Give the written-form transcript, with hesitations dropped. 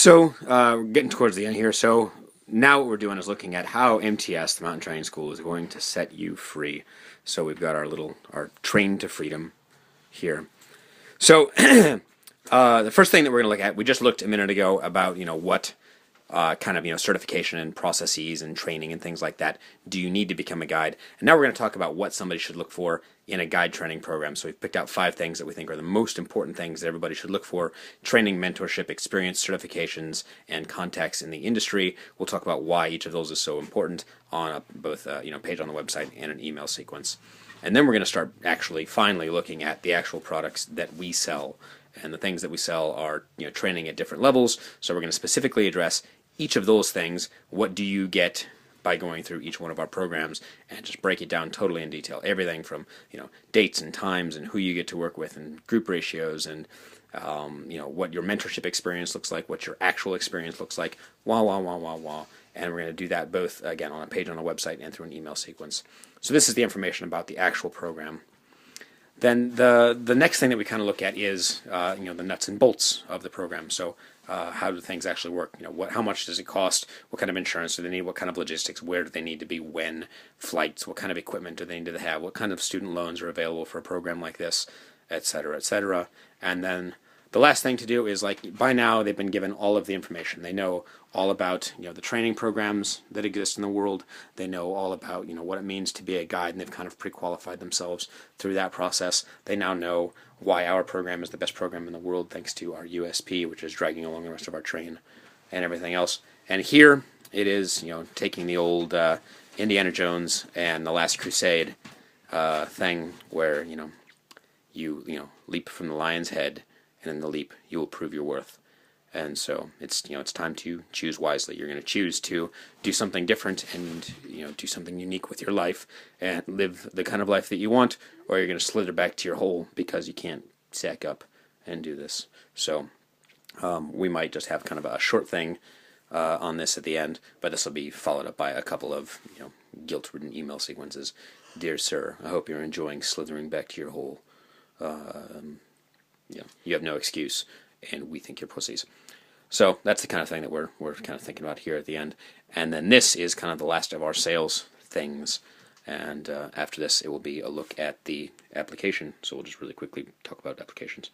We're getting towards the end here. So now what we're doing is looking at how MTS, the Mountain Training School, is going to set you free. So we've got our Train to Freedom here. So the first thing that we're going to look at, we just looked a minute ago about what kind of certification and processes and training and things like that do you need to become a guide. And now we're going to talk about what somebody should look for in a guide training program. So we've picked out 5 things that we think are the most important things that everybody should look for: training, mentorship, experience, certifications, and contacts in the industry. We'll talk about why each of those is so important on both page on the website and an email sequence. And then we're going to start actually finally looking at the actual products that we sell. And the things that we sell are training at different levels. So we're going to specifically address each of those things. What do you get by going through each one of our programs, and just break it down totally in detail. Everything from dates and times and who you get to work with and group ratios and what your mentorship experience looks like, what your actual experience looks like. Wah wah wah wah wah. And we're going to do that both again on a page on the website and through an email sequence. So this is the information about the actual program. Then the next thing that we kind of look at is the nuts and bolts of the program. So how do things actually work? How much does it cost? What kind of insurance do they need? What kind of logistics? Where do they need to be? When? Flights? What kind of equipment do they need to have? What kind of student loans are available for a program like this, et cetera, et cetera. And then the last thing to do is, by now they've been given all of the information. They know all about the training programs that exist in the world. They know all about what it means to be a guide, and they've kind of pre-qualified themselves through that process. They now know why our program is the best program in the world, thanks to our USP, which is dragging along the rest of our train and everything else. And here it is, taking the old Indiana Jones and the Last Crusade thing, where you leap from the lion's head, and in the leap you will prove your worth. And so it's time to choose wisely. You're going to choose to do something different and do something unique with your life and live the kind of life that you want, or you're going to slither back to your hole because you can't sack up and do this. So we might just have kind of a short thing on this at the end, but this will be followed up by a couple of guilt-ridden email sequences. Dear sir, I hope you're enjoying slithering back to your hole. You have no excuse, and we think you're pussies. So that's the kind of thing that we're kind of thinking about here at the end. And then this is kind of the last of our sales things. And after this, it will be a look at the application. So we'll just really quickly talk about applications.